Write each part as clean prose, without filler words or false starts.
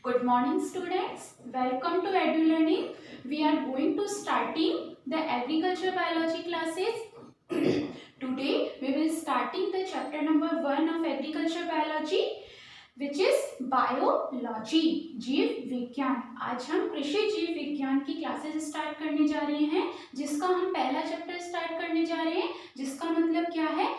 Good morning students. Welcome to Edu Learning. We are going to starting the agriculture biology classes. Today we will starting the chapter number 1 of agriculture biology which is biology, जीव विज्ञान। आज हम कृषि जीव विज्ञान की classes start करने जा रहे हैं जिसका हम पहला चैप्टर स्टार्ट करने जा रहे हैं जिसका मतलब क्या है,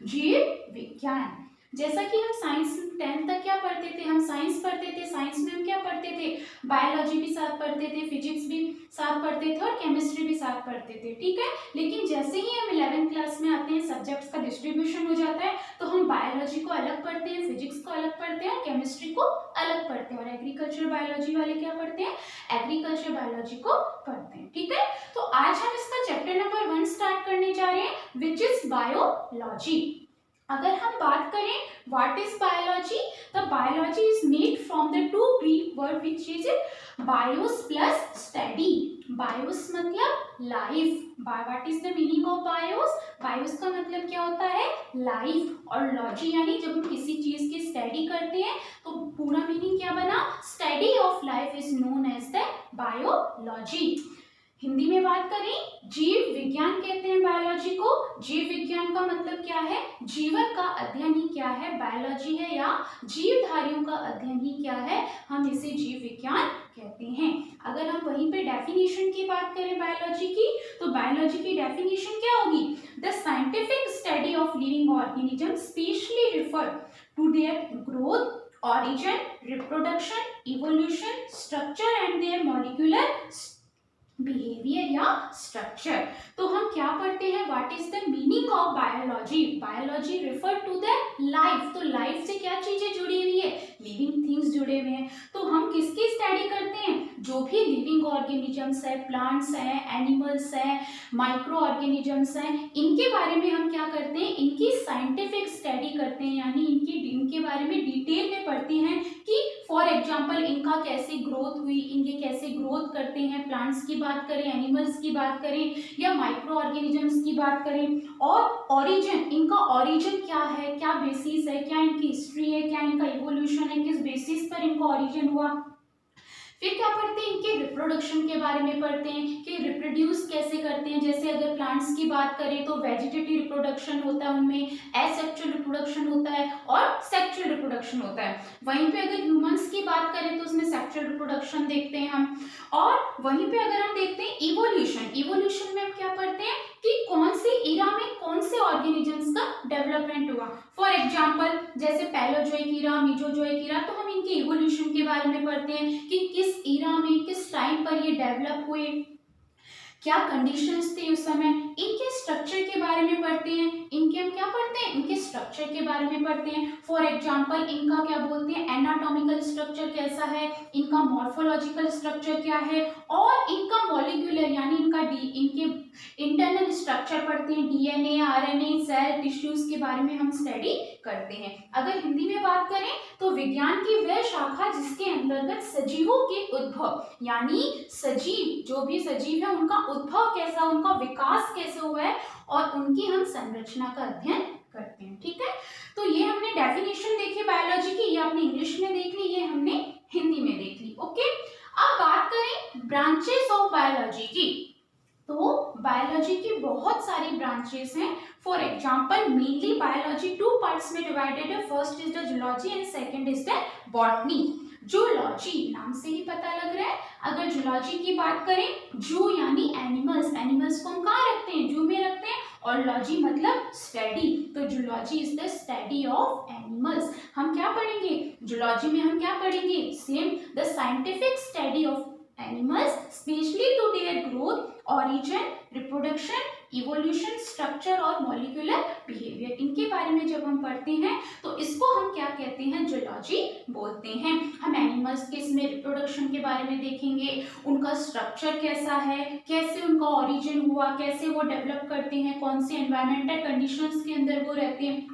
जीव विज्ञान। जैसा कि हम साइंस 10th तक क्या पढ़ते थे, हम साइंस पढ़ते थे। साइंस में हम क्या पढ़ते थे, बायोलॉजी भी साथ पढ़ते थे, फिजिक्स भी साथ पढ़ते थे और केमिस्ट्री भी साथ पढ़ते थे, ठीक है। लेकिन जैसे ही हम 11th क्लास में आते हैं, सब्जेक्ट्स का डिस्ट्रीब्यूशन हो जाता है, तो हम बायोलॉजी को अलग पढ़ते हैं, फिजिक्स को अलग पढ़ते हैं और केमिस्ट्री को अलग पढ़ते हैं और एग्रीकल्चर बायोलॉजी वाले क्या पढ़ते हैं, एग्रीकल्चर बायोलॉजी को पढ़ते हैं, ठीक है। तो आज हम इसका चैप्टर नंबर 1 स्टार्ट करने जा रहे हैं विच इज बायोलॉजी। अगर हम बात करें what is biology, the biology is made from the two Greek word which is bios plus study. Bios मतलब life. What is the meaning of bios, bios का मतलब क्या होता है, लाइफ, और लॉजी यानी जब हम किसी चीज की स्टडी करते हैं तो पूरा मीनिंग क्या बना, study of life is known as the biology. Hindi में बात करें, जीव विज्ञान कहते हैं बायोलॉजी को। जीव विज्ञान का मतलब क्या है, जीवन का अध्ययन ही क्या है, बायोलॉजी है, या जीवधारियों का अध्ययन ही क्या है, हम इसे जीव विज्ञान कहते हैं। अगर हम वहीं पे डेफिनेशन की बात करें बायोलॉजी की, तो बायोलॉजी की डेफिनेशन क्या होगी, the scientific study of living organism specially refer to their growth, origin, reproduction, evolution, structure and their molecular behaviour या स्ट्रक्चर। तो हम क्या पढ़ते हैं, what is the meaning of biology. Biology refer to the life, तो life से क्या चीजें जुड़ी हुई है, लिविंग थिंग्स जुड़े हुए हैं। तो हम किसकी स्टडी करते हैं, जो भी लिविंग ऑर्गेनिजम्स है, प्लांट्स है, एनिमल्स है, माइक्रो ऑर्गेनिजम्स हैं, इनके बारे में हम क्या करते हैं, इनकी साइंटिफिक स्टडी करते हैं, यानी इनके बारे में डिटेल में पढ़ते हैं कि फॉर एग्जाम्पल इनका कैसे ग्रोथ हुई, इनके कैसे ग्रोथ करते हैं, प्लांट्स की बात करें, एनिमल्स की बात करें या माइक्रो ऑर्गेनिजम्स की बात करें, और ऑरिजिन, इनका ऑरिजिन क्या है, क्या बेसिस है, क्या इनकी हिस्ट्री है, क्या इनका इवोल्यूशन है, किस बेसिस पर इनका ऑरिजिन हुआ। फिर क्या पढ़ते हैं, इनके रिप्रोडक्शन के बारे में पढ़ते हैं कि रिप्रोड्यूस कैसे करते हैं। जैसे अगर प्लांट्स की बात करें तो वेजिटेटिव रिप्रोडक्शन होता है, उनमें एसेक्सुअल रिप्रोडक्शन होता है और सेक्सुअल रिप्रोडक्शन होता है। वहीं पे अगर ह्यूमंस की बात करें तो उसमें सेक्सुअल रिप्रोडक्शन देखते हैं हम। और वहीं पे अगर हम देखते हैं इवोल्यूशन, इवोल्यूशन में हम क्या पढ़ते हैं कि कौन से ईरा में कौन से ऑर्गेनिजम्स का डेवलपमेंट हुआ। फॉर एग्जाम्पल जैसे पैलोजोइक ईरा, मीजोजोइक ईरा, तो हम इनके इवोल्यूशन के बारे में पढ़ते हैं कि किस ईरा में किस टाइम पर ये डेवलप हुए, क्या कंडीशंस थी उस समय। इनके स्ट्रक्चर के बारे में पढ़ते हैं, इनके हम क्या पढ़ते हैं, इनके स्ट्रक्चर के बारे में पढ़ते हैं। फॉर एग्जांपल इनका क्या बोलते हैं, एनाटॉमिकल स्ट्रक्चर कैसा है, इनका मॉर्फोलॉजिकल स्ट्रक्चर क्या है, और इनका मॉलिक्यूलर यानी इनके इंटरनल स्ट्रक्चर पढ़ते हैं, डीएनए, आरएनए, सेल, टिश्यूज के बारे में हम स्टडी करते हैं। अगर हिंदी में बात करें तो विज्ञान की वह शाखा जिसके अंतर्गत सजीवों के उद्भव, यानी सजीव, जो भी सजीव है उनका उद्भव कैसा, उनका विकास कैसे हुआ है और उनकी हम संरचना का अध्ययन करते हैं, ठीक है। तो ये हमने डेफिनेशन देखी बायोलॉजी की, ये आपने इंग्लिश में देख ली, ये हमने हिंदी में देख ली, ओके। अब बात करें ब्रांचेस ऑफ बायोलॉजी की, तो बायोलॉजी की बहुत सारी ब्रांचेस हैं। For example mainly biology 2 parts में डिवाइडेड है, first is the zoology and second is the botany. Zoology नाम से ही पता लग रहा है। अगर जूलॉजी की बात करें, जू यानी एनिमल्स, एनिमल्स को हम कहाँ रखते हैं, जू में रखते हैं, और लॉजी मतलब स्टडी, तो zoology is the study of animals. हम क्या पढ़ेंगे जूलॉजी में, हम क्या पढ़ेंगे, same the scientific study of animals specially to their growth, origin, reproduction, evolution, structure और मॉलिक्यूलर बिहेवियर। इनके बारे में जब हम पढ़ते हैं तो इसको हम क्या कहते हैं, जूलॉजी बोलते हैं। हम एनिमल्स के इसमें रिप्रोडक्शन के बारे में देखेंगे, उनका स्ट्रक्चर कैसा है, कैसे उनका ऑरिजिन हुआ, कैसे वो डेवलप करते हैं, कौन से एनवायरमेंटल कंडीशंस के अंदर वो रहते हैं,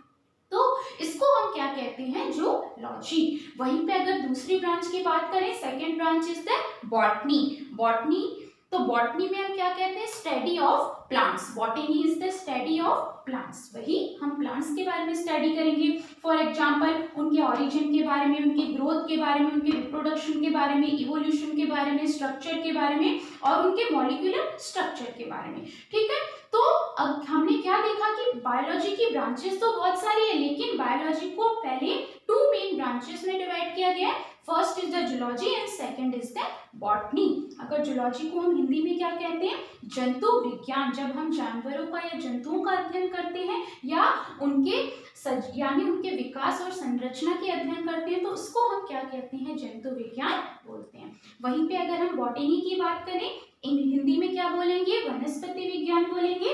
तो इसको हम क्या कहते हैं, जूलॉजी। वहीं पे अगर दूसरी ब्रांच की बात करें, second branch is the botany. Botany तो बॉटनी में हम क्या कहते हैं, study of plants. Botany is the study of plants, वही हम प्लांट्स के बारे में स्टडी करेंगे। फॉर एग्जांपल उनके ओरिजिन के बारे में, उनके ग्रोथ के बारे में, उनके रिप्रोडक्शन के बारे में, इवोल्यूशन के बारे में, स्ट्रक्चर के बारे में और उनके मॉलिक्यूलर स्ट्रक्चर के बारे में। ठीक है, तो अब हमने क्या देखा कि बायोलॉजी की ब्रांचेस तो बहुत सारी है, लेकिन बायोलॉजी को पहले 2 मेन ब्रांचेस में डिवाइड किया गया है। First is the zoology and second is the botany. अगर जूलॉजी को हम हिंदी में क्या कहते हैं, जंतु विज्ञान। जब हम जानवरों का या जंतुओं का अध्ययन करते हैं या उनके यानी उनके विकास और संरचना के अध्ययन करते हैं तो उसको हम क्या कहते हैं, जंतु विज्ञान बोलते हैं। वहीं पे अगर हम बॉटनी की बात करें, हिंदी में क्या बोलेंगे, वनस्पति विज्ञान बोलेंगे।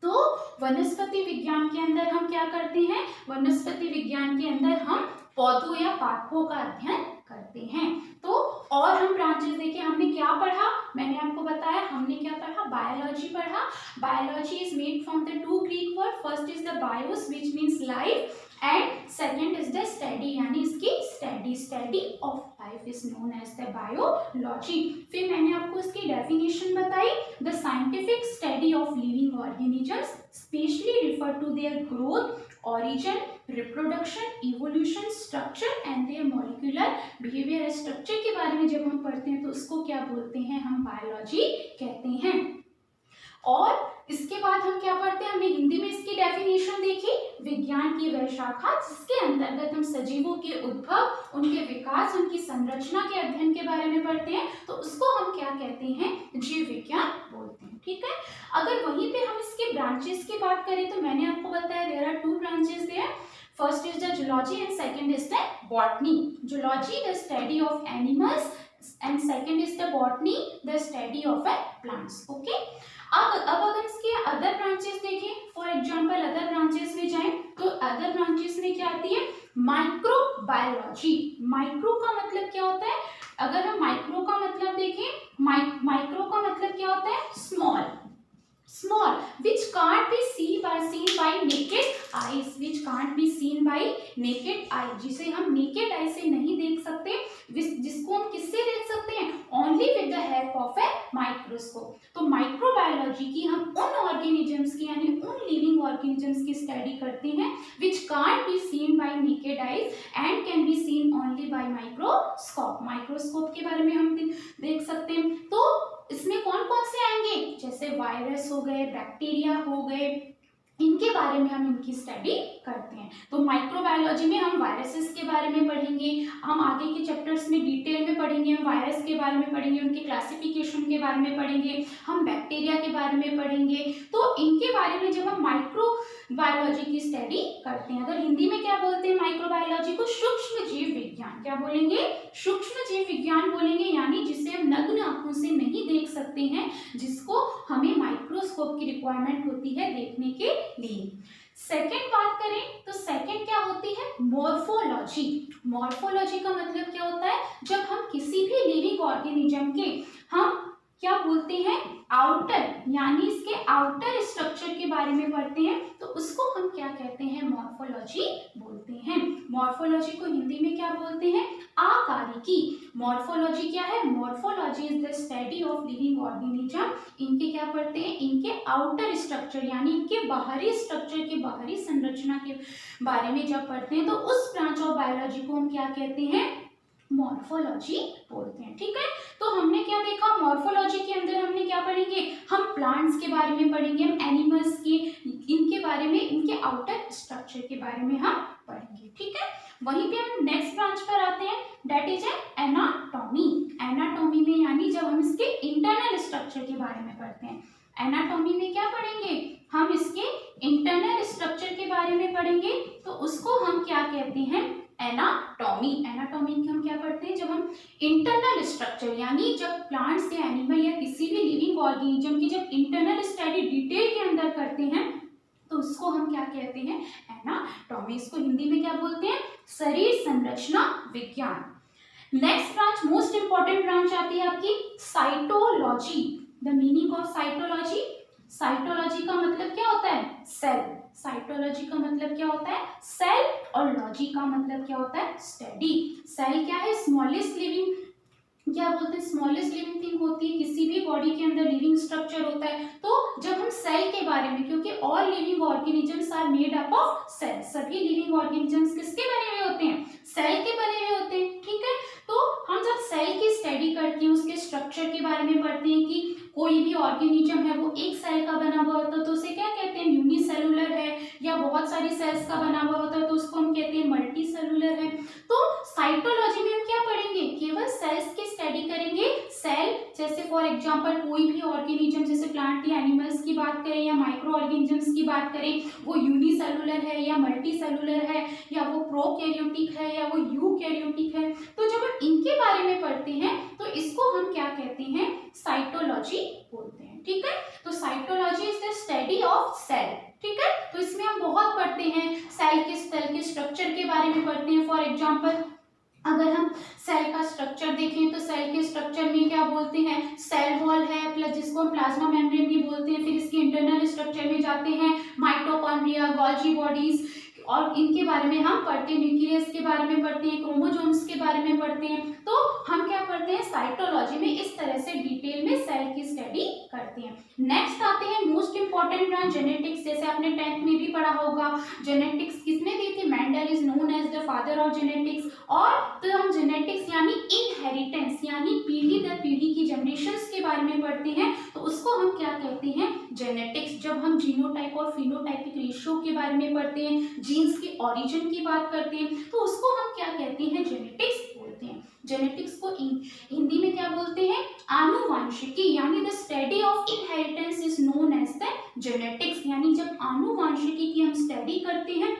तो वनस्पति विज्ञान के अंदर हम क्या करते हैं, वनस्पति विज्ञान के अंदर हम पौधों या पादपों का अध्ययन करते हैं। तो और हम ब्रांचेस देखिए, हमने क्या पढ़ा, मैंने आपको बताया हमने क्या पढ़ा, बायोलॉजी पढ़ा। Biology is made from the 2 Greek word, first is the bios which means life and second is the study यानी इसकी study of life is known as the biology. फिर मैंने आपको इसकी डेफिनेशन बताई, the scientific study of living organisms specially refer to their growth, origin, reproduction, evolution, structure and their molecular behavior। Structure के बारे में जब हम पढ़ते हैं तो उसको क्या बोलते हैं, हम बायोलॉजी कहते हैं। और इसके बाद हम क्या पढ़ते हैं, हमने हिंदी में इसकी डेफिनेशन देखी, विज्ञान की वह शाखा जिसके अंतर्गत हम सजीवों के उद्भव, उनके विकास, उनकी संरचना के अध्ययन के बारे में पढ़ते हैं तो उसको हम क्या कहते हैं, जीव विज्ञान बोलते हैं। ठीक है, अगर वहीं पे हम इसके ब्रांचेस की बात करें तो मैंने आपको बताया there are 2 branches there, first is the zoology and second is the botany. Zoology the study of animals and second is the botany the study of plants. Okay, अब अगर इसके अदर ब्रांचेस देखें, फॉर एग्जांपल अदर ब्रांचेस में जाएं तो other branches में क्या आती है, माइक्रोबायोलॉजी। माइक्रो का मतलब क्या होता है, अगर हम माइक्रो का मतलब देखें, माइक्रो का मतलब क्या होता है, small, small which can't be seen by naked eyes, which can't be seen by naked eye, जिसे हम naked eye से नहीं देख सकते, जिसको हम किससे देख सकते हैं, only with the help of a microscope। तो माइक्रोबायोलॉजी की हम उन ऑर्गेनिजम्स की यानी उन लिविंग ऑर्गेनिजम्स की स्टडी करते हैं which can't be seen by naked eyes and can be seen only by microscope। Microscope के बारे में हम देख सकते हैं। तो इसमें कौन कौन से आएंगे, जैसे वायरस हो गए, बैक्टीरिया हो गए, इनके बारे में हम इनकी स्टडी करते हैं। तो माइक्रोबायोलॉजी में हम वायरसेस के बारे में पढ़ेंगे, हम आगे के चैप्टर्स में डिटेल में पढ़ेंगे, हम वायरस के बारे में पढ़ेंगे, उनके क्लासिफिकेशन के बारे में पढ़ेंगे, हम बैक्टीरिया के बारे में पढ़ेंगे। तो इनके बारे में जब हम माइक्रोबायोलॉजी की स्टडी करते हैं, अगर हिंदी में क्या बोलते हैं माइक्रोबायोलॉजी को, सूक्ष्म जीव विज्ञान। क्या बोलेंगे, सूक्ष्म जीव विज्ञान बोलेंगे, यानी जिसे हम नग्न आंखों से नहीं देख सकते हैं, जिसको हमें माइक्रोस्कोप की रिक्वायरमेंट होती है देखने के लिए। सेकेंड बात करें तो सेकेंड क्या होती है, मॉर्फोलॉजी। मॉर्फोलॉजी का मतलब क्या होता है, जब हम किसी भी लिविंग ऑर्गेनिज्म के हम क्या बोलते हैं, आउटर यानी इसके आउटर स्ट्रक्चर के बारे में पढ़ते हैं तो उसको हम क्या कहते हैं, मॉर्फोलॉजी बोलते हैं। मॉर्फोलॉजी को हिंदी में क्या बोलते हैं, आकारिकी। मॉर्फोलॉजी क्या है, morphology is the study of living organism. इनके क्या पढ़ते हैं, इनके आउटर स्ट्रक्चर यानी इनके बाहरी स्ट्रक्चर के बाहरी संरचना के बारे में जब पढ़ते हैं तो उस ब्रांच ऑफ बायोलॉजी को हम क्या कहते हैं, मॉर्फोलॉजी बोलते हैं। ठीक है, तो हमने क्या देखा, मॉर्फोलॉजी के अंदर हमने क्या पढ़ेंगे, हम प्लांट्स के बारे में पढ़ेंगे, हम एनिमल्स के इनके बारे में, इनके आउटर स्ट्रक्चर के बारे में हम पढ़ेंगे। ठीक है, वहीं पे हम नेक्स्ट ब्रांच पर आते हैं, दैट इज एनाटॉमी। एनाटॉमी में यानी जब हम इसके इंटरनल स्ट्रक्चर के बारे में पढ़ते हैं, एनाटॉमी में क्या पढ़ेंगे, हम इसके इंटरनल स्ट्रक्चर के बारे में पढ़ेंगे तो उसको हम क्या कहते हैं, एनाटॉमी। एनाटॉमी हम क्या पढ़ते हैं, जब हम इंटरनल स्ट्रक्चर यानी जब प्लांट्स या एनिमल या किसी भी लिविंग ऑर्गेनिज्म की जब इंटरनल स्टडी डिटेल के अंदर करते हैं तो उसको हम क्या कहते हैं, एनाटॉमी। इसको हिंदी में क्या बोलते हैं, शरीर संरचना विज्ञान। Next branch, most important branch आती है आपकी cytology. The meaning of cytology, cytology का मतलब क्या होता है, सेल। साइटोलॉजी का मतलब क्या होता है, सेल, और लॉजी का मतलब क्या होता है, स्टडी। सेल क्या है, स्मॉलेस्ट लिविंग क्या बोलते हैं, स्मॉलेस्ट लिविंग थिंग होती है, किसी भी बॉडी के अंदर लिविंग स्ट्रक्चर होता है। तो जब हम सेल के बारे में, क्योंकि all living organisms are made up of cell, सभी लिविंग ऑर्गेनिजम्स किसके बने हुए होते हैं, सेल के बने हुए होते हैं, ठीक है। तो हम जब सेल की स्टडी करते हैं, उसके स्ट्रक्चर के बारे में पढ़ते हैं कि कोई भी ऑर्गेनिज्म है वो एक सेल का बना हुआ होता है तो उसे क्या कहते हैं, यूनिसेलुलर है, या बहुत सारी सेल्स का बना हुआ होता है तो उसको हम कहते हैं मल्टी सेलुलर है। तो साइटोलॉजी में हम क्या पढ़ेंगे, केवल सेल्स की स्टडी करेंगे। सेल जैसे फॉर एग्जांपल कोई भी ऑर्गेनिज्म, जैसे प्लांट या एनिमल्स की बात करें या माइक्रो ऑर्गेनिजम्स की बात करें, वो यूनिसेलुलर है या मल्टी सेलुलर है, या वो प्रोकैरियोटिक है या वो यूकैरियोटिक है। तो जब हम इनके बारे में पढ़ते हैं तो इसको हम क्या कहते हैं, साइटोलॉजी बोलते हैं, ठीक है। तो cytology is the study of cell, ठीक है। तो इसमें हम बहुत पढ़ते हैं, सेल के स्ट्रक्चर के बारे में पढ़ते हैं। फॉर एग्जांपल अगर हम सेल का स्ट्रक्चर देखें तो सेल के स्ट्रक्चर में क्या बोलते हैं, सेल वॉल है, प्लस जिसको हम प्लाज्मा मेम्ब्रेन भी बोलते हैं। फिर इसके इंटरनल स्ट्रक्चर में जाते हैं, माइटोकॉन्ड्रिया, गोल्गी बॉडीज, और इनके बारे में हम पढ़ते हैं, न्यूक्लियस के बारे में पढ़ते हैं, क्रोमोसोम्स के बारे में पढ़ते हैं। तो हम क्या पढ़ते हैं, साइटोलॉजी में इस तरह से डिटेल में सेल की स्टडी करते हैं। नेक्स्ट आते हैं मोस्ट इंपॉर्टेंट ब्रांच जेनेटिक्स। जैसे आपने 10th में भी पढ़ा होगा, जेनेटिक्स किसने दी थी, Mendel is known as the father of genetics. और तो हम जेनेटिक्स यानी इनहेरिटेंस, यानी पीढ़ी दर पीढ़ी की जनरेशंस के बारे में पढ़ते हैं, तो उसको हम क्या कहते हैं, जेनेटिक्स। जब हम जीनोटाइप और फिनोटाइपिक रेशियो के बारे में पढ़ते हैं, जीन्स के ओरिजिन की बात करते हैं, तो उसको हम क्या कहते हैं, जेनेटिक्स बोलते हैं। जेनेटिक्स को हिंदी में क्या बोलते हैं, आनुवांशिकी, यानी the study of inheritance is known as the genetics. यानी जब आनुवांशिकी की हम स्टडी करते हैं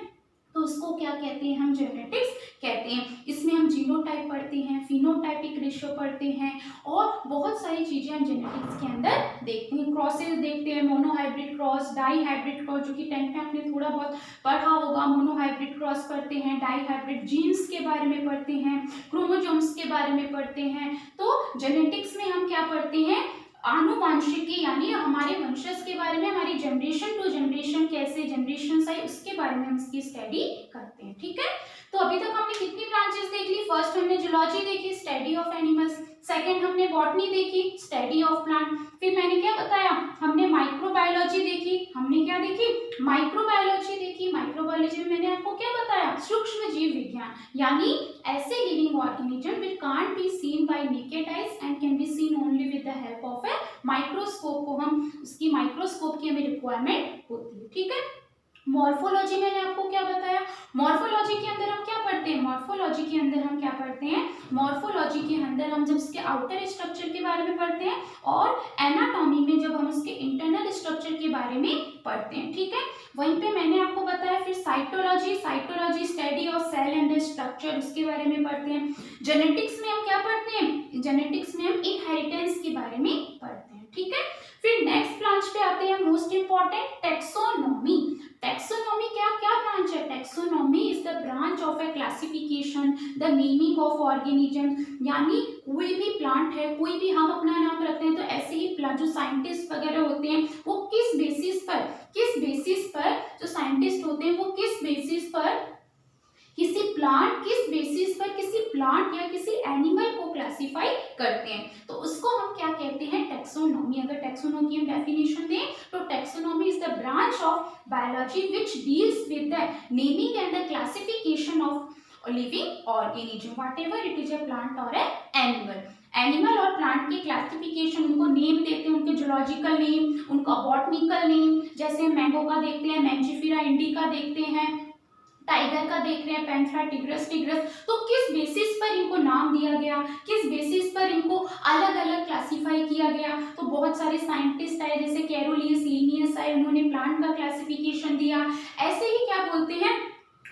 तो उसको क्या कहते हैं, हम जेनेटिक्स कहते हैं। इसमें हम जीनोटाइप पढ़ते हैं, फिनोटाइपिक रेशियो पढ़ते हैं, और बहुत सारी चीजें हम जेनेटिक्स के अंदर देखते हैं। क्रॉसेस देखते हैं, monohybrid cross, dihybrid cross, जो कि 10th में आपने थोड़ा बहुत पढ़ा होगा। मोनोहाइब्रिड क्रॉस पढ़ते हैं, डाई हाइब्रिड जीन्स के बारे में पढ़ते हैं, क्रोमोसोम्स के बारे में पढ़ते हैं। तो जेनेटिक्स में हम क्या पढ़ते हैं, आनुवांशिकी, यानी हमारे वंशज के बारे में, हमारी जनरेशन टू जनरेशन कैसे जनरेशन आई उसके बारे में हम इसकी स्टडी करते हैं, ठीक है। तो अभी तक हमने कितनी ब्रांचेस देख ली, फर्स्ट हमने जूलॉजी देखी, स्टडी ऑफ एनिमल्स, सेकंड हमने बॉटनी देखी, स्टडी ऑफ प्लांट, फिर मैंने क्या बताया, हमने माइक्रोबायोलॉजी देखी, हमने क्या देखी, माइक्रोबायोलॉजी देखी। माइक्रोबायोलॉजी में मैंने आपको क्या बताया, सूक्ष्म जीव विज्ञान, यानी ऐसे living organism which can't be seen bye naked eyes and can be seen only with the help of a microscope, को हम उसकी माइक्रोस्कोप की हमें रिक्वायरमेंट होती है, ठीक है। मॉर्फोलॉजी मैंने आपको क्या बताया, मॉर्फोलॉजी के अंदर हम क्या पढ़ते हैं, मॉर्फोलॉजी के अंदर हम क्या पढ़ते हैं, मॉर्फोलॉजी के अंदर हम जब इसके आउटर स्ट्रक्चर के बारे में पढ़ते हैं, और एनाटॉमी में जब हम इसके इंटरनल स्ट्रक्चर के बारे में पढ़ते हैं, ठीक है। वहीं पे मैंने आपको बताया फिर cytology, cytology study of cell and structure, उसके बारे में पढ़ते हैं। जेनेटिक्स में हम क्या पढ़ते हैं, जेनेटिक्स में हम इनहेरिटेंस के बारे में पढ़ते हैं, ठीक है। फिर नेक्स्ट ब्रांच पे आते हैं, मोस्ट इंपॉर्टेंट, टेक्सोनॉमी। टेक्सोनॉमी क्या ब्रांच है, taxonomy is the branch of A classification, the naming of organism, यानी कोई भी प्लांट है, कोई भी हम अपना नाम रखते हैं, तो ऐसे ही जो साइंटिस्ट वगैरह होते हैं वो किस बेसिस पर जो साइंटिस्ट होते हैं वो किस बेसिस पर किसी प्लांट या किसी एनिमल को क्लासिफाई करते हैं, तो उसको हम क्या कहते हैं, टेक्सोनॉमी। अगर टेक्सोनॉमी की डेफिनेशन दें तो taxonomy is the branch of biology which deals with the naming and the classification of living organism, whatever it is a plant और ए एनिमल और प्लांट की क्लासिफिकेशन, उनको नेम देते हैं, उनके जूलॉजिकल नेम, उनका बॉटनिकल नेम, जैसे मैंगो का देखते हैं मैंजीफेरा इंडिका देखते हैं, टाइगर का देख रहे हैं पैंथेरा टिग्रस, तो किस बेसिस पर इनको नाम दिया गया, किस बेसिस पर इनको अलग अलग क्लासिफाई किया गया। तो बहुत सारे साइंटिस्ट आए, जैसे कैरोलियस लिनियस आए, उन्होंने प्लांट का क्लासिफिकेशन दिया। ऐसे ही क्या बोलते हैं,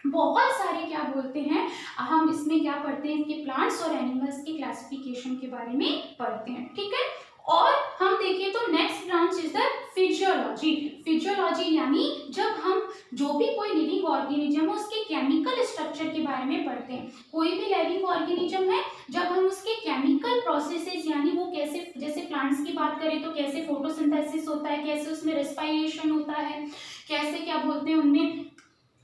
बहुत सारे क्या बोलते हैं, हम इसमें क्या पढ़ते हैं, इसके प्लांट्स और एनिमल्स के क्लासिफिकेशन के बारे में पढ़ते हैं, ठीक है। और हम देखें तो next branch is the physiology. Physiology यानी जब हम जो भी कोई लिविंग ऑर्गेनिज्म है उसके केमिकल स्ट्रक्चर के बारे में पढ़ते हैं। कोई भी लिविंग ऑर्गेनिज्म है, जब हम उसके केमिकल प्रोसेसेस, यानी वो कैसे, जैसे प्लांट्स की बात करें तो कैसे फोटोसिंथेसिस होता है, कैसे उसमें रेस्पिरेशन होता है, कैसे क्या बोलते हैं उनमें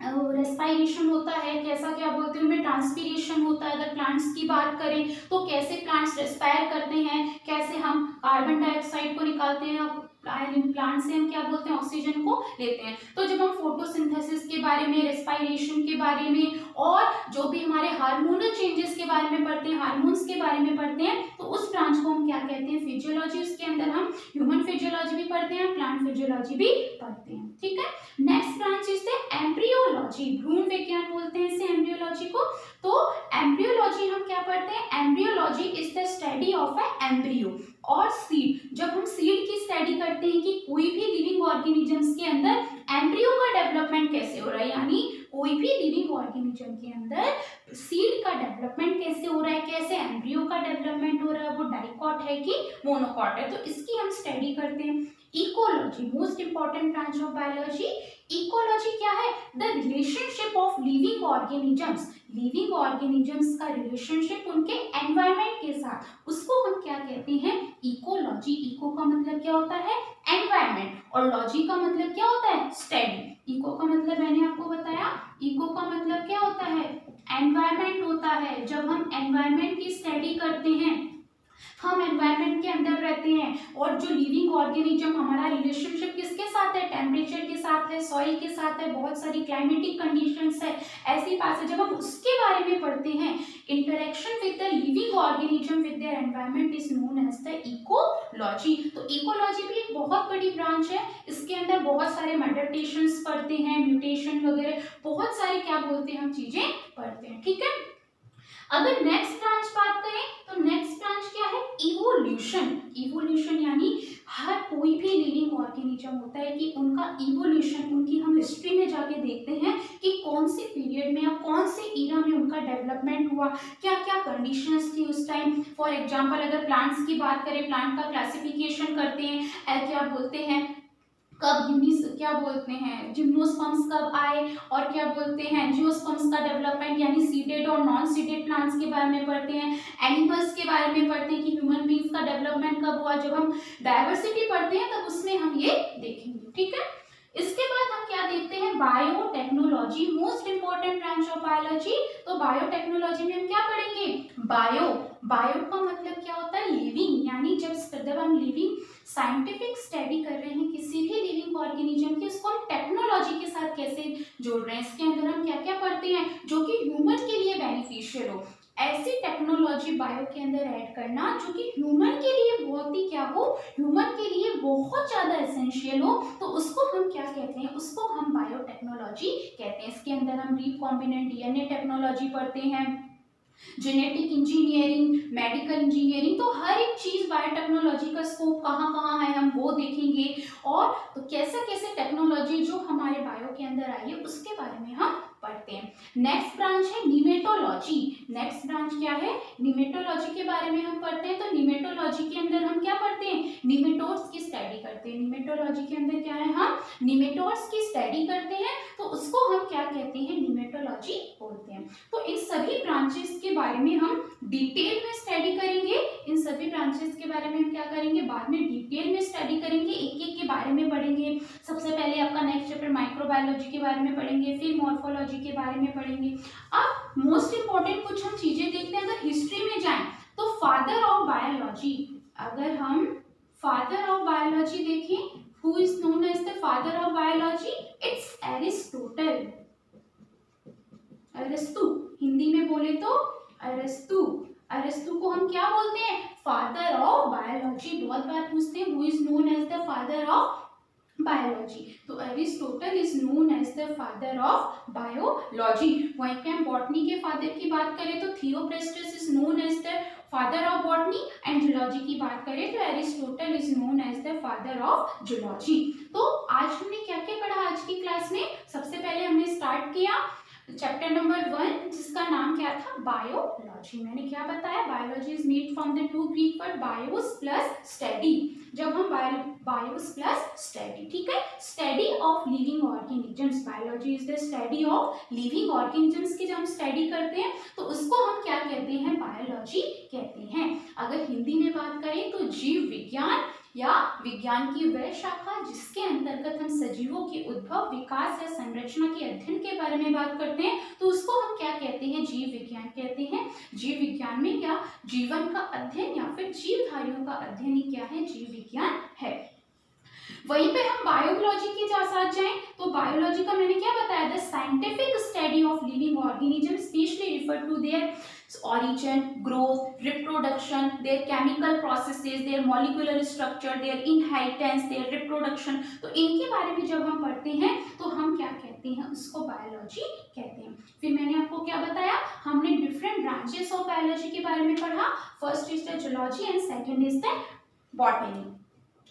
रेस्पायरेशन होता है, कैसा क्या बोलते हैं उनमें ट्रांसपीरेशन होता है। अगर प्लांट्स की बात करें तो कैसे प्लांट्स रेस्पायर करते हैं, कैसे हम कार्बन डाइऑक्साइड को निकालते हैं, प्लांट से हम क्या बोलते हैं ऑक्सीजन को लेते हैं। तो जब हम फोटोसिंथेसिस के बारे में, रेस्पायरेशन के बारे में और जो भी हमारे हार्मोनल चेंजेस के बारे में पढ़ते हैं, हार्मोन्स के बारे में पढ़ते हैं, तो उस ब्रांच को हम क्या कहते हैं फिजियोलॉजी। उसके अंदर हम ह्यूमन फिजियोलॉजी भी पढ़ते हैं, प्लांट फिजियोलॉजी भी पढ़ते हैं, ठीक है। Next branch is the embryology, भ्रूण विज्ञान बोलते हैं इसे एम्ब्रियोलॉजी को। तो एम्ब्रियोलॉजी हम क्या पढ़ते हैं, embryology is the study of A embryo और सीड। जब हम सीड की स्टडी करते हैं कि कोई भी लिविंग ऑर्गेनिजम्स के अंदर एम्ब्रियो का डेवलपमेंट कैसे हो रहा है, यानी कोई भी लिविंग ऑर्गेनिज्म के अंदर सीड का डेवलपमेंट कैसे हो रहा है, कैसे एम्ब्रियो का डेवलपमेंट हो रहा है, वो डाइकॉट है कि मोनोकॉट है, तो इसकी हम स्टडी करते हैं। Ecology, most important branch of biology. Ecology क्या है, the relationship of living organisms, living organisms का रिलेशनशिप उनके एनवायरनमेंट के साथ, उसको हम क्या कहते हैं इकोलॉजी। इको का मतलब क्या होता है एनवायरनमेंट और लॉजी का मतलब क्या होता है स्टडी। इको का मतलब मैंने आपको बताया, इको का मतलब क्या होता है एनवायरनमेंट होता है। जब हम एनवायरनमेंट की स्टडी करते हैं, हम एनवायरनमेंट के अंदर रहते हैं और जो लिविंग ऑर्गेनिज्म, हमारा रिलेशनशिप किसके साथ है, टेम्परेचर के साथ है, सॉइल के साथ है, बहुत सारी क्लाइमेटिक कंडीशंस है, ऐसी बात है। जब हम उसके बारे में पढ़ते हैं, interaction with the living organism with their environment is known as the ecology. तो इकोलॉजी भी एक बहुत बड़ी ब्रांच है, इसके अंदर बहुत सारे मेडिटेशंस पढ़ते हैं, म्यूटेशन वगैरह बहुत सारे क्या बोलते हैं हम चीजें पढ़ते हैं, ठीक है। अगर नेक्स्ट ब्रांच बात करें तो नेक्स्ट ब्रांच क्या है इवोल्यूशन। इवोल्यूशन यानी हर कोई भी लिविंग ऑर्गेनिज्म होता है कि उनका इवोल्यूशन, उनकी हम हिस्ट्री में जाके देखते हैं कि कौन से पीरियड में या कौन से ईरा में उनका डेवलपमेंट हुआ, क्या क्या कंडीशंस थी उस टाइम। फॉर एग्जांपल अगर प्लांट्स की बात करें, प्लांट का क्लासिफिकेशन करते हैं, क्या बोलते हैं कब क्या बोलते हैं जिम्नोस्पर्म्स कब आए, और क्या बोलते हैं एंजियोस्पर्म्स का डेवलपमेंट यानी सीडेड और नॉन सीडेड प्लांट्स के बारे में पढ़ते हैं। एनिमल्स के बारे में पढ़ते हैं कि ह्यूमन बींग्स का डेवलपमेंट कब हुआ। जब हम डायवर्सिटी पढ़ते हैं तब उसमें हम ये देखेंगे, ठीक है। इसके बाद हम क्या देखते हैं biotechnology, most important branch of biology. तो बायोटेक्नोलॉजी में हम क्या पढ़ेंगे बायो। बायो का मतलब क्या होता है लिविंग, यानी जब हम लिविंग साइंटिफिक स्टडी कर रहे हैं किसी भी लिविंग ऑर्गेनिज्म की, उसको हम टेक्नोलॉजी के साथ कैसे जोड़ रहे हैं, इसके अंदर हम क्या क्या पढ़ते हैं जो कि ह्यूमन के लिए बेनिफिशियल हो, ऐसी टेक्नोलॉजी बायो के अंदर ऐड करना जो कि ह्यूमन के लिए बहुत ही क्या हो, ह्यूमन के लिए बहुत ज्यादा एसेंशियल हो, तो उसको हम क्या कहते हैं, उसको हम बायोटेक्नोलॉजी कहते हैं। इसके अंदर हम रिकॉम्बिनेंट डीएनए टेक्नोलॉजी पढ़ते हैं, जेनेटिक इंजीनियरिंग, मेडिकल इंजीनियरिंग, तो हर एक चीज बायोटेक्नोलॉजी का स्कोप कहाँ कहाँ है हम वो देखेंगे। और तो कैसे कैसे टेक्नोलॉजी जो हमारे बायो के अंदर आई है उसके बारे में हम पढ़ते हैं। नेक्स्ट ब्रांच है निमेटोलॉजी। नेक्स्ट ब्रांच क्या है निमेटोलॉजी के बारे में हम पढ़ते हैं। तो निमेटोलॉजी के अंदर हम क्या पढ़ते हैं निमेटोड्स की स्टडी करते हैं। निमेटोलॉजी के अंदर क्या है हम निमेटोड्स की स्टडी करते हैं, तो उसको हम क्या कहते हैं निमेटोलॉजी बोलते हैं। तो इन सभी ब्रांचेस के बारे में हम डिटेल में स्टडी करेंगे। इन सभी ब्रांचेस के बारे में हम क्या करेंगे बाद में डिटेल में स्टडी करेंगे, एक एक के बारे में पढ़ेंगे। सबसे पहले आपका नेक्स्ट चैप्टर माइक्रोबायोलॉजी के बारे में पढ़ेंगे, फिर मॉर्फोलॉजी के बारे में पढ़ेंगे। अब मोस्ट इंपॉर्टेंट कुछ हम चीजें देखते हैं। अगर हिस्ट्री में जाएं तो फादर ऑफ बायोलॉजी, अगर हम फादर ऑफ बायोलॉजी देखें, who is known as the father of biology, it's Aristotle. अरस्तु, हिंदी में बोले तो अरस्तु। अरस्तु को हम क्या बोलते हैं फादर ऑफ बायोलॉजी। बहुत बार पूछते हैं who is known as the father of biology, तो Aristotle is known as the father of biology. वहीं पे हम बॉटनी के फादर की बात करें तो Theophrastus is known as the father of botany, and zoology की बात करें तो Aristotle is known as the father of zoology. तो आज हमने क्या क्या पढ़ा आज की क्लास में। सबसे पहले हमने स्टार्ट किया चैप्टर नंबर 1 जिसका नाम क्या था बायोलॉजी। मैंने क्या बताया biology is made from the two Greek word BIOS plus study. जब हम बायोस प्लस स्टडी, ठीक है, study of living organisms, biology is the study of living organisms की जब हम स्टडी करते हैं तो उसको हम क्या कहते हैं बायोलॉजी कहते हैं। अगर हिंदी में बात करें तो जीव विज्ञान या विज्ञान की वह शाखा जिसके अंतर्गत हम सजीवों के उद्भव, विकास या संरचना के अध्ययन के बारे में बात करते हैं तो उसको हम क्या कहते हैं, जीव विज्ञान कहते हैं। जीव विज्ञान में क्या जीवन का अध्ययन या फिर जीवधारियों का अध्ययन ही क्या है, जीव विज्ञान है। वहीं पे हम बायोलॉजी के साथ जाएं तो बायोलॉजी का मैंने क्या बताया, the scientific study of living organism specially refer to their origin, growth, reproduction, their chemical processes, their molecular structure, their inheritance, their reproduction। तो इनके बारे में जब हम पढ़ते हैं तो हम क्या कहते हैं, उसको बायोलॉजी कहते हैं। फिर मैंने आपको क्या बताया, हमने डिफरेंट ब्रांचेस ऑफ बायोलॉजी के बारे में पढ़ा। First is the zoology and second is the botany.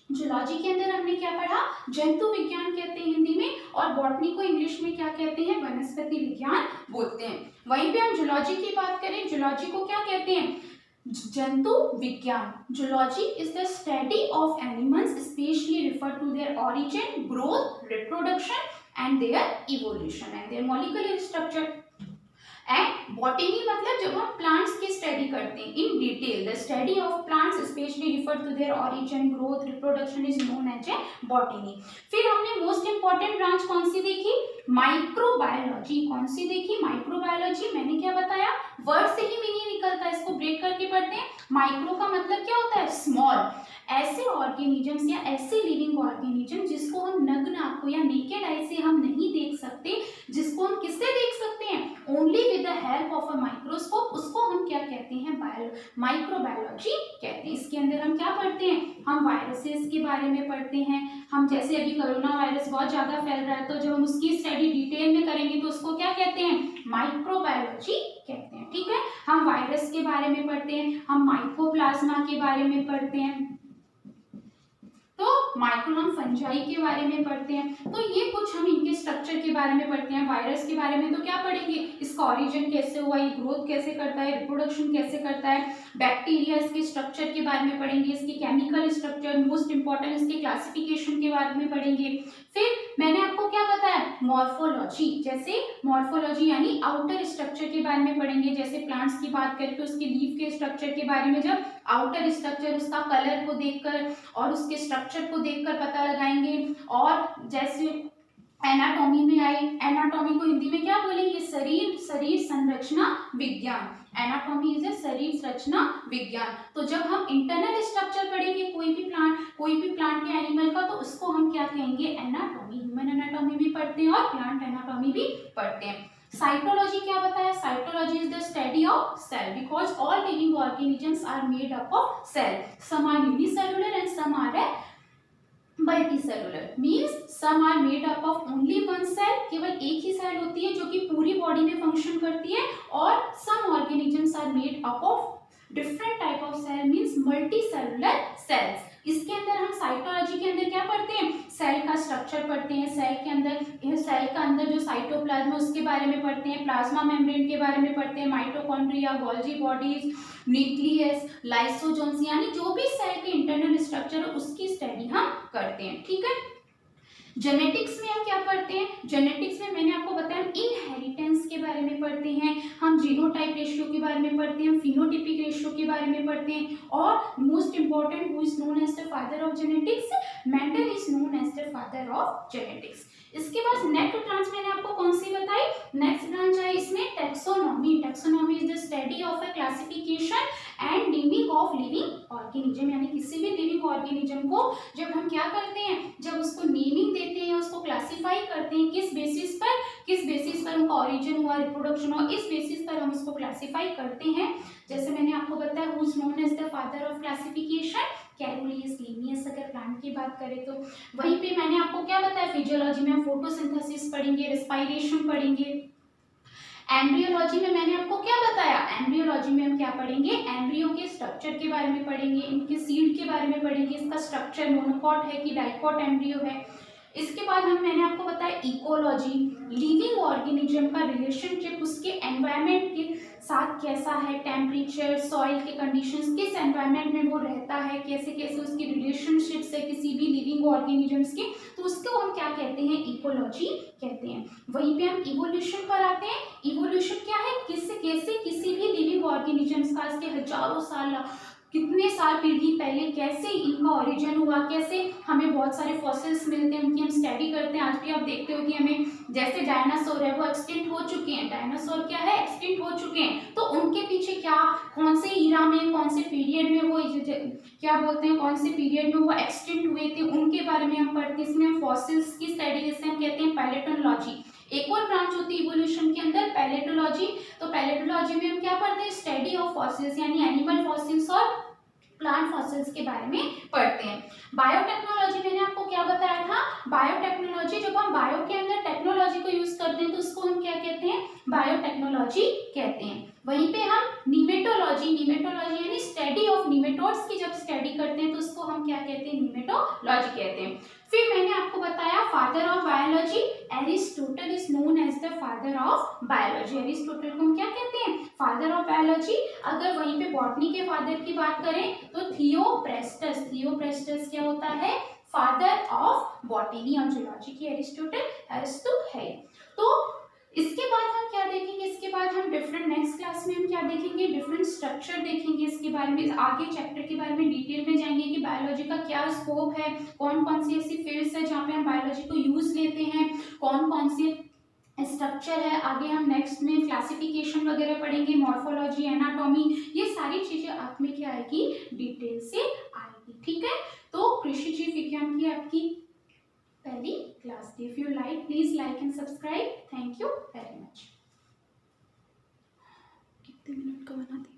Zoology के अंदर हमने क्या पढ़ा, जंतु विज्ञान कहते हैं हिंदी में, और बॉटनी को इंग्लिश में क्या कहते हैं, वनस्पति विज्ञान बोलते हैं। वहीं पे हम जूलॉजी की बात करें, जूलॉजी को क्या कहते हैं, जंतु विज्ञान। Zoology is the study of animals specially refer to their origin, growth, reproduction and their evolution and their molecular structure. And botany मतलब जब हम प्लांट्स की स्टडी करते हैं in detail, the study of plants specially refer to their origin, growth, reproduction is known as a botany. फिर हमने most important branch कौन सी देखी, माइक्रोबायोलॉजी। कौन सी देखी, माइक्रोबायोलॉजी। मैंने क्या बताया, वर्ड से ही मीनिंग निकलता है, इसको ब्रेक करके पढ़ते हैं। माइक्रो का मतलब क्या होता है, स्मॉल। ऐसे ऑर्गेनिजम्स या ऐसे लिविंग ऑर्गेनिज्म जिसको हम नग्न आंखों या नेकेड आई से हम नहीं देख सकते, जिसको हम किससे देख सकते हैं, only with the help of a microscope, उसको हम क्या कहते हैं, माइक्रोबायोलॉजी कहते हैं। इसके अंदर हम क्या पढ़ते हैं, हम वायरसेस के बारे में पढ़ते हैं। हम जैसे अभी कोरोना वायरस बहुत ज्यादा फैल रहा है तो जब हम उसकी स्टडी डिटेल में करेंगे तो उसको क्या कहते हैं, माइक्रोबायोलॉजी कहते हैं। ठीक है, हम वायरस के बारे में पढ़ते हैं, हम माइकोप्लाज्मा के बारे में पढ़ते हैं, तो माइक्रो हम फंजाई के बारे में पढ़ते हैं। तो ये कुछ हम इनके स्ट्रक्चर के बारे में पढ़ते हैं। वायरस के बारे में तो क्या पढ़ेंगे, इसका ओरिजिन कैसे हुआ, ये ग्रोथ कैसे करता है, रिप्रोडक्शन कैसे करता है। बैक्टीरिया इसके स्ट्रक्चर के बारे में पढ़ेंगे, इसके केमिकल स्ट्रक्चर, मोस्ट इंपॉर्टेंट इसके क्लासिफिकेशन के बारे में पढ़ेंगे। फिर मैंने आपको क्या बताया, मॉर्फोलॉजी, जैसे मॉर्फोलॉजी यानी आउटर स्ट्रक्चर के बारे में पढ़ेंगे। जैसे प्लांट्स की बात करें तो उसके लीफ के स्ट्रक्चर के बारे में, जब आउटर स्ट्रक्चर उसका कलर को देखकर और उसके स्ट्रक्चर को देखकर पता लगाएंगे। और जैसे एनाटॉमी में आई, एनाटॉमी को हिंदी में क्या बोलेंगे, शरीर संरचना विज्ञान। एनाटॉमी इज ए शरीर संरचना विज्ञान। तो जब हम इंटरनल स्ट्रक्चर पढ़ेंगे कोई भी प्लांट या एनिमल का, तो उसको हम क्या कहेंगे, एनाटॉमी। ह्यूमन एनाटॉमी भी पढ़ते हैं और प्लांट एनाटॉमी भी पढ़ते हैं। साइटोलॉजी क्या बताया, cytology is the study of cell, because all living organisms are made up of cell. Some are unicellular and some are multicellular, means some are made up of only one cell, केवल एक ही cell होती है जो कि पूरी body में function करती है, और some organisms are made up of different type of cell, means multicellular cells. इसके अंदर हम साइटोलॉजी के अंदर क्या पढ़ते हैं, सेल का स्ट्रक्चर पढ़ते हैं, सेल के अंदर सेल का अंदर जो साइटोप्लाज्म है उसके बारे में पढ़ते हैं, प्लाज्मा मेम्ब्रेन के बारे में पढ़ते हैं, mitochondria, Golgi bodies, nucleus, lysosomes, यानी जो भी सेल के इंटरनल स्ट्रक्चर है उसकी स्टडी हम करते हैं। ठीक है, जेनेटिक्स में हम क्या पढ़ते हैं, जेनेटिक्स में मैंने आपको बताया इनहेरिटेंस के बारे में पढ़ते हैं, हम जीनोटाइप रेशियो के बारे में पढ़ते हैं, फिनोटिपिक रेशियो के बारे में पढ़ते हैं, और most important who is known as the father of genetics, Mendel is known as the father of genetics. इसके बाद नेक्स्ट ब्रांच मैंने आपको कौन सी बताई, नेक्स्ट ब्रांच है इसमें taxonomy. Taxonomy is the study of a classification and naming of living organism, यानी किसी भी लिविंग ऑर्गेनिज्म को जब हम क्या करते हैं, जब उसको नेमिंग देते हैं, उसको क्लासिफाई करते हैं, किस बेसिस पर उनका ओरिजिन हुआ, रिप्रोडक्शन हुआ, इस बेसिस पर हम उसको क्लासिफाई करते हैं। जैसे मैंने आपको बताया who is known as the father of classification, Carolus Linnaeus, अगर प्लांट की बात करें तो। वहीं पे मैंने आपको क्या बताया, फिजियोलॉजी में हम फोटोसिंथेसिस पढ़ेंगे, रेस्पिरेशन पढ़ेंगे। एम्ब्रियोलॉजी में मैंने आपको क्या बताया, एम्ब्रियोलॉजी में हम क्या पढ़ेंगे, एम्ब्रियो के स्ट्रक्चर के बारे में पढ़ेंगे, इनके सीड के बारे में पढ़ेंगे, इसका स्ट्रक्चर मोनोकॉट है कि डाइकॉट एम्ब्रियो है। इसके बाद मैंने आपको बताया इकोलॉजी, लिविंग ऑर्गेनिज्म का रिलेशनशिप उसके एनवायरनमेंट के साथ कैसा है, टेम्परेचर, सॉइल के कंडीशंस, किस एनवायरनमेंट में वो रहता है, कैसे कैसे उसकी रिलेशनशिप्स है किसी भी लिविंग ऑर्गेनिजम्स की, तो उसको हम क्या कहते हैं, इकोलॉजी कहते हैं। वहीं पे हम इवोल्यूशन पर आते हैं। इवोल्यूशन क्या है, कैसे किसी भी लिविंग ऑर्गेनिजम्स का इसके हजारों साल कितने साल पीढ़ी पहले कैसे इनका ओरिजिन हुआ, कैसे हमें बहुत सारे फॉसिल्स मिलते हैं, उनकी हम स्टडी करते हैं। आज भी आप देखते हो कि हमें जैसे डायनासोर है वो एक्सटिंक्ट हो चुके हैं, डायनासोर क्या है, एक्सटिंक्ट हो चुके हैं, तो उनके पीछे क्या, कौन से ईरा में, कौन से पीरियड में वो क्या बोलते हैं, कौन से पीरियड में वो एक्सटिंक्ट हुए थे, उनके बारे में हम पढ़ते हैं। इसमें फॉसिल्स की स्टडी जिसे हम कहते हैं पैलेटोलॉजी। एक और ब्रांच होती है इवोल्यूशन के अंदर पैलेटोलॉजी। तो पैलेटोलॉजी में हम क्या पढ़ते हैं, स्टडी ऑफ फॉसिल्स यानी एनिमल फॉसिल्स और प्लांट फॉसिल्स के बारे में पढ़ते हैं। बायोटेक्नोलॉजी मैंने आपको क्या बताया था, बायोटेक्नोलॉजी, जब हम बायो के अंदर टेक्नोलॉजी को यूज करते हैं तो उसको हम क्या कहते हैं, बायोटेक्नोलॉजी कहते हैं। वहीं पे हम निमेटोलॉजी, निमेटोलॉजी यानी स्टडी ऑफ निमेटोड्स की जब स्टडी करते हैं तो उसको हम क्या कहते हैं, निमेटोलॉजी कहते हैं। फिर मैंने आपको बताया father of biology, Aristotle is known as the father of biology. Aristotle को हम क्या कहते हैं, फादर ऑफ बायोलॉजी। अगर वहीं पे बॉटनी के फादर की बात करें तो थियोप्रेस्टस, थियोप्रेस्टस क्या होता है, फादर ऑफ बॉटनी और जूलॉजी की एरिस्टोटल हैज टू है। तो इसके बाद हम क्या देखेंगे, इसके बाद हम डिफरेंट नेक्स्ट क्लास में हम क्या देखेंगे, डिफरेंट स्ट्रक्चर देखेंगे, इसके बारे में आगे चैप्टर के बारे में डिटेल में जाएंगे कि बायोलॉजी का क्या स्कोप है, कौन कौन सी ऐसी फील्ड्स है जहाँ पे हम बायोलॉजी को यूज लेते हैं, कौन कौन सी स्ट्रक्चर है। आगे हम नेक्स्ट में क्लासिफिकेशन वगैरह पढ़ेंगे, मॉर्फोलॉजी, एनाटॉमी, ये सारी चीजें आप में क्या आएगी, डिटेल से आएगी। ठीक है, तो कृषि जीव विज्ञान की आपकी पहली क्लास थी। If you like please like and subscribe. Thank you very much. कितने मिनट का बना दिया।